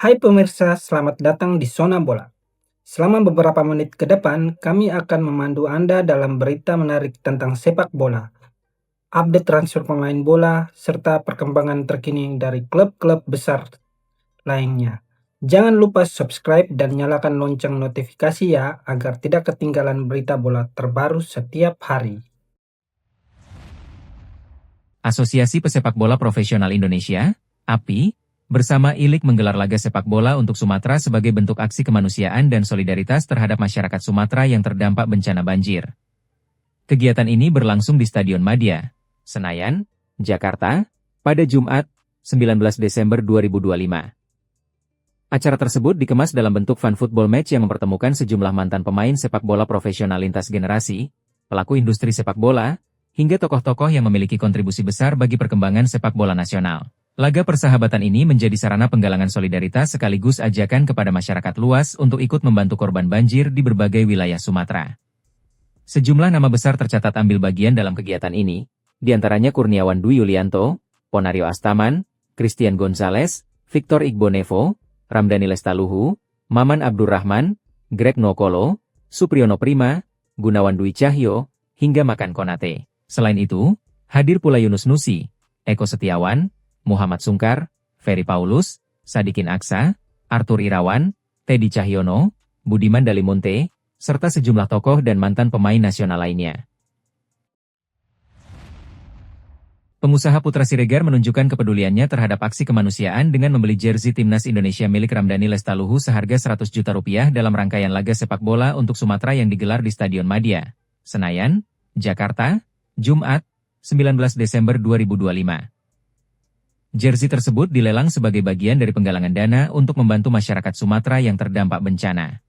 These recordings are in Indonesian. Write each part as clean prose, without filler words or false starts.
Hai pemirsa, selamat datang di Zona Bola. Selama beberapa menit ke depan, kami akan memandu Anda dalam berita menarik tentang sepak bola, update transfer pemain bola, serta perkembangan terkini dari klub-klub besar lainnya. Jangan lupa subscribe dan nyalakan lonceng notifikasi ya, agar tidak ketinggalan berita bola terbaru setiap hari. Asosiasi Pesepak Bola Profesional Indonesia, API, bersama ILIK menggelar laga sepak bola untuk Sumatera sebagai bentuk aksi kemanusiaan dan solidaritas terhadap masyarakat Sumatera yang terdampak bencana banjir. Kegiatan ini berlangsung di Stadion Madia, Senayan, Jakarta, pada Jumat, 19 Desember 2025. Acara tersebut dikemas dalam bentuk fun football match yang mempertemukan sejumlah mantan pemain sepak bola profesional lintas generasi, pelaku industri sepak bola, hingga tokoh-tokoh yang memiliki kontribusi besar bagi perkembangan sepak bola nasional. Laga persahabatan ini menjadi sarana penggalangan solidaritas sekaligus ajakan kepada masyarakat luas untuk ikut membantu korban banjir di berbagai wilayah Sumatera. Sejumlah nama besar tercatat ambil bagian dalam kegiatan ini, diantaranya Kurniawan Dwi Yulianto, Ponario Astaman, Christian Gonzalez, Victor Igbonevo, Ramdhani Lestaluhu, Maman Abdurrahman, Greg Nokolo, Supriyono Prima, Gunawan Dwi Cahyo, hingga Makan Konate. Selain itu, hadir pula Yunus Nusi, Eko Setiawan, Muhammad Sungkar, Ferry Paulus, Sadikin Aksa, Arthur Irawan, Teddy Cahyono, Budiman Dalimunte, serta sejumlah tokoh dan mantan pemain nasional lainnya. Pengusaha Putra Siregar menunjukkan kepeduliannya terhadap aksi kemanusiaan dengan membeli jersey Timnas Indonesia milik Ramdhani Lestaluhu seharga Rp100 juta dalam rangkaian laga sepak bola untuk Sumatera yang digelar di Stadion Madia, Senayan, Jakarta, Jumat, 19 Desember 2025. Jersey tersebut dilelang sebagai bagian dari penggalangan dana untuk membantu masyarakat Sumatera yang terdampak bencana.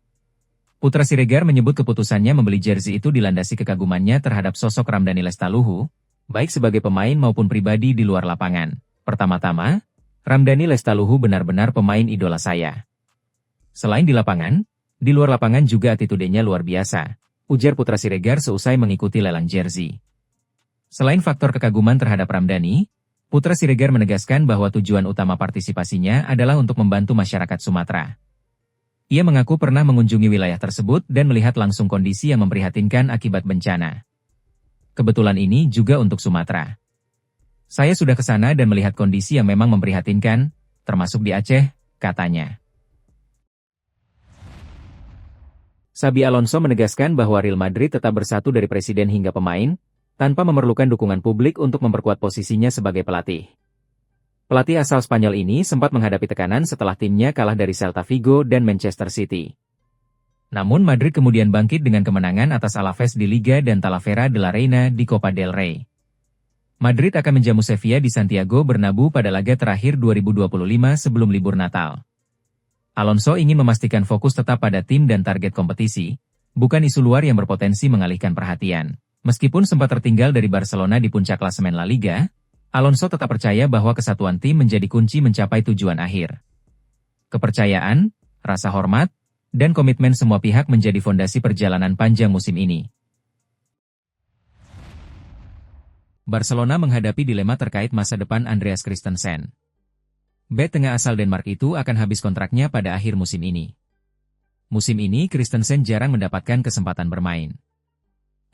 Putra Siregar menyebut keputusannya membeli jersey itu dilandasi kekagumannya terhadap sosok Ramdhani Lestaluhu, baik sebagai pemain maupun pribadi di luar lapangan. Pertama-tama, Ramdhani Lestaluhu benar-benar pemain idola saya. Selain di lapangan, di luar lapangan juga attitude-nya luar biasa, ujar Putra Siregar seusai mengikuti lelang jersey. Selain faktor kekaguman terhadap Ramdhani, Putra Siregar menegaskan bahwa tujuan utama partisipasinya adalah untuk membantu masyarakat Sumatera. Ia mengaku pernah mengunjungi wilayah tersebut dan melihat langsung kondisi yang memprihatinkan akibat bencana. Kebetulan ini juga untuk Sumatera. Saya sudah ke sana dan melihat kondisi yang memang memprihatinkan, termasuk di Aceh, katanya. Xabi Alonso menegaskan bahwa Real Madrid tetap bersatu dari presiden hingga pemain, tanpa memerlukan dukungan publik untuk memperkuat posisinya sebagai pelatih. Pelatih asal Spanyol ini sempat menghadapi tekanan setelah timnya kalah dari Celta Vigo dan Manchester City. Namun Madrid kemudian bangkit dengan kemenangan atas Alaves di Liga dan Talavera de la Reina di Copa del Rey. Madrid akan menjamu Sevilla di Santiago Bernabéu pada laga terakhir 2025 sebelum libur Natal. Alonso ingin memastikan fokus tetap pada tim dan target kompetisi, bukan isu luar yang berpotensi mengalihkan perhatian. Meskipun sempat tertinggal dari Barcelona di puncak klasemen La Liga, Alonso tetap percaya bahwa kesatuan tim menjadi kunci mencapai tujuan akhir. Kepercayaan, rasa hormat, dan komitmen semua pihak menjadi fondasi perjalanan panjang musim ini. Barcelona menghadapi dilema terkait masa depan Andreas Christensen. Bek tengah asal Denmark itu akan habis kontraknya pada akhir musim ini. Musim ini Christensen jarang mendapatkan kesempatan bermain.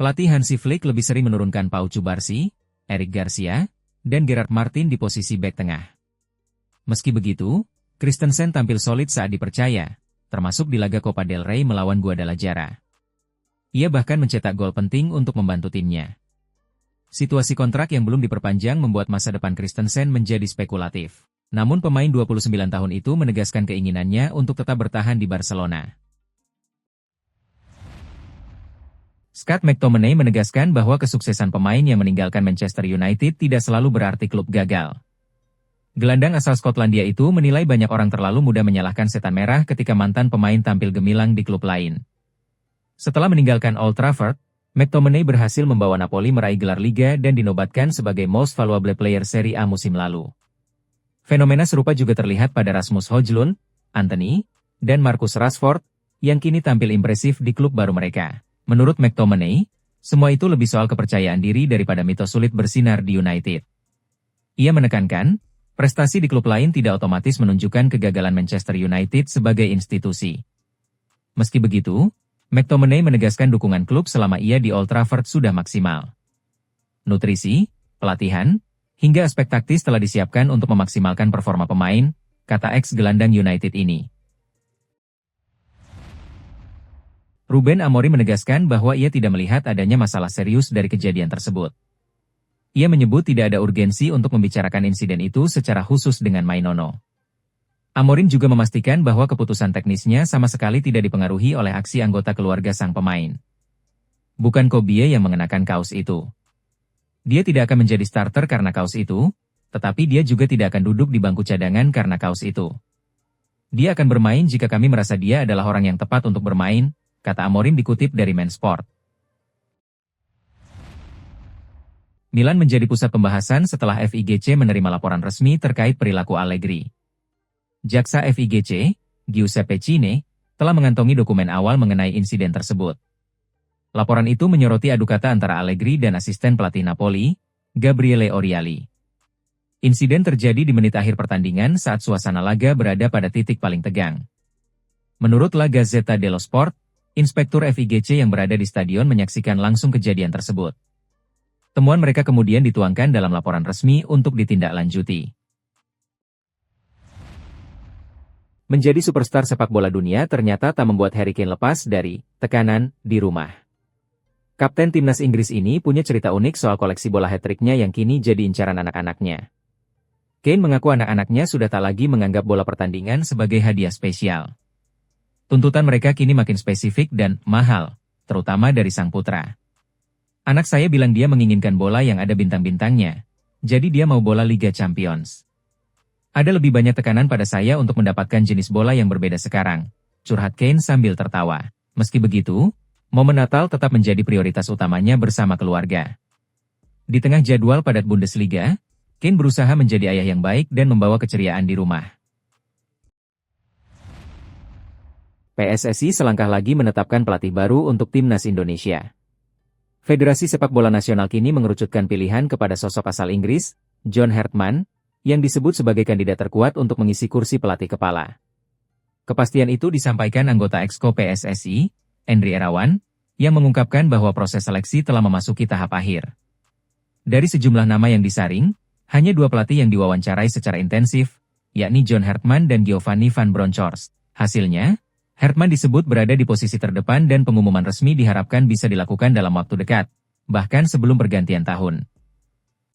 Pelatih Hansi Flick lebih sering menurunkan Pau Cubarsí, Eric Garcia, dan Gerard Martin di posisi bek tengah. Meski begitu, Christensen tampil solid saat dipercaya, termasuk di laga Copa del Rey melawan Guadalajara. Ia bahkan mencetak gol penting untuk membantu timnya. Situasi kontrak yang belum diperpanjang membuat masa depan Christensen menjadi spekulatif. Namun pemain 29 tahun itu menegaskan keinginannya untuk tetap bertahan di Barcelona. Scott McTominay menegaskan bahwa kesuksesan pemain yang meninggalkan Manchester United tidak selalu berarti klub gagal. Gelandang asal Skotlandia itu menilai banyak orang terlalu mudah menyalahkan setan merah ketika mantan pemain tampil gemilang di klub lain. Setelah meninggalkan Old Trafford, McTominay berhasil membawa Napoli meraih gelar Liga dan dinobatkan sebagai Most Valuable Player Serie A musim lalu. Fenomena serupa juga terlihat pada Rasmus Højlund, Antony, dan Marcus Rashford, yang kini tampil impresif di klub baru mereka. Menurut McTominay, semua itu lebih soal kepercayaan diri daripada mitos sulit bersinar di United. Ia menekankan, Prestasi di klub lain tidak otomatis menunjukkan kegagalan Manchester United sebagai institusi. Meski begitu, McTominay menegaskan dukungan klub selama ia di Old Trafford sudah maksimal. Nutrisi, pelatihan, hingga aspek taktis telah disiapkan untuk memaksimalkan performa pemain, kata ex-gelandang United ini. Ruben Amorim menegaskan bahwa ia tidak melihat adanya masalah serius dari kejadian tersebut. Ia menyebut tidak ada urgensi untuk membicarakan insiden itu secara khusus dengan Mainono. Amorim juga memastikan bahwa keputusan teknisnya sama sekali tidak dipengaruhi oleh aksi anggota keluarga sang pemain. Bukan Kobie yang mengenakan kaos itu. Dia tidak akan menjadi starter karena kaos itu, tetapi dia juga tidak akan duduk di bangku cadangan karena kaos itu. Dia akan bermain jika kami merasa dia adalah orang yang tepat untuk bermain, kata Amorim dikutip dari Mensport. Milan menjadi pusat pembahasan setelah FIGC menerima laporan resmi terkait perilaku Allegri. Jaksa FIGC, Giuseppe Cine, telah mengantongi dokumen awal mengenai insiden tersebut. Laporan itu menyoroti adu kata antara Allegri dan asisten pelatih Napoli, Gabriele Oriali. Insiden terjadi di menit akhir pertandingan saat suasana laga berada pada titik paling tegang. Menurut La Gazzetta dello Sport, inspektur FIGC yang berada di stadion menyaksikan langsung kejadian tersebut. Temuan mereka kemudian dituangkan dalam laporan resmi untuk ditindaklanjuti. Menjadi superstar sepak bola dunia ternyata tak membuat Harry Kane lepas dari tekanan di rumah. Kapten timnas Inggris ini punya cerita unik soal koleksi bola hat-trick-nya yang kini jadi incaran anak-anaknya. Kane mengaku anak-anaknya sudah tak lagi menganggap bola pertandingan sebagai hadiah spesial. Tuntutan mereka kini makin spesifik dan mahal, terutama dari sang putra. Anak saya bilang dia menginginkan bola yang ada bintang-bintangnya, jadi dia mau bola Liga Champions. Ada lebih banyak tekanan pada saya untuk mendapatkan jenis bola yang berbeda sekarang, curhat Kane sambil tertawa. Meski begitu, momen Natal tetap menjadi prioritas utamanya bersama keluarga. Di tengah jadwal padat Bundesliga, Kane berusaha menjadi ayah yang baik dan membawa keceriaan di rumah. PSSI selangkah lagi menetapkan pelatih baru untuk timnas Indonesia. Federasi Sepak Bola Nasional kini mengerucutkan pilihan kepada sosok asal Inggris, John Hartman, yang disebut sebagai kandidat terkuat untuk mengisi kursi pelatih kepala. Kepastian itu disampaikan anggota Exco PSSI, Endri Irawan, yang mengungkapkan bahwa proses seleksi telah memasuki tahap akhir. Dari sejumlah nama yang disaring, hanya 2 pelatih yang diwawancarai secara intensif, yakni John Hartman dan Giovanni van Bronckhorst. Hasilnya, Hartman disebut berada di posisi terdepan dan pengumuman resmi diharapkan bisa dilakukan dalam waktu dekat, bahkan sebelum pergantian tahun.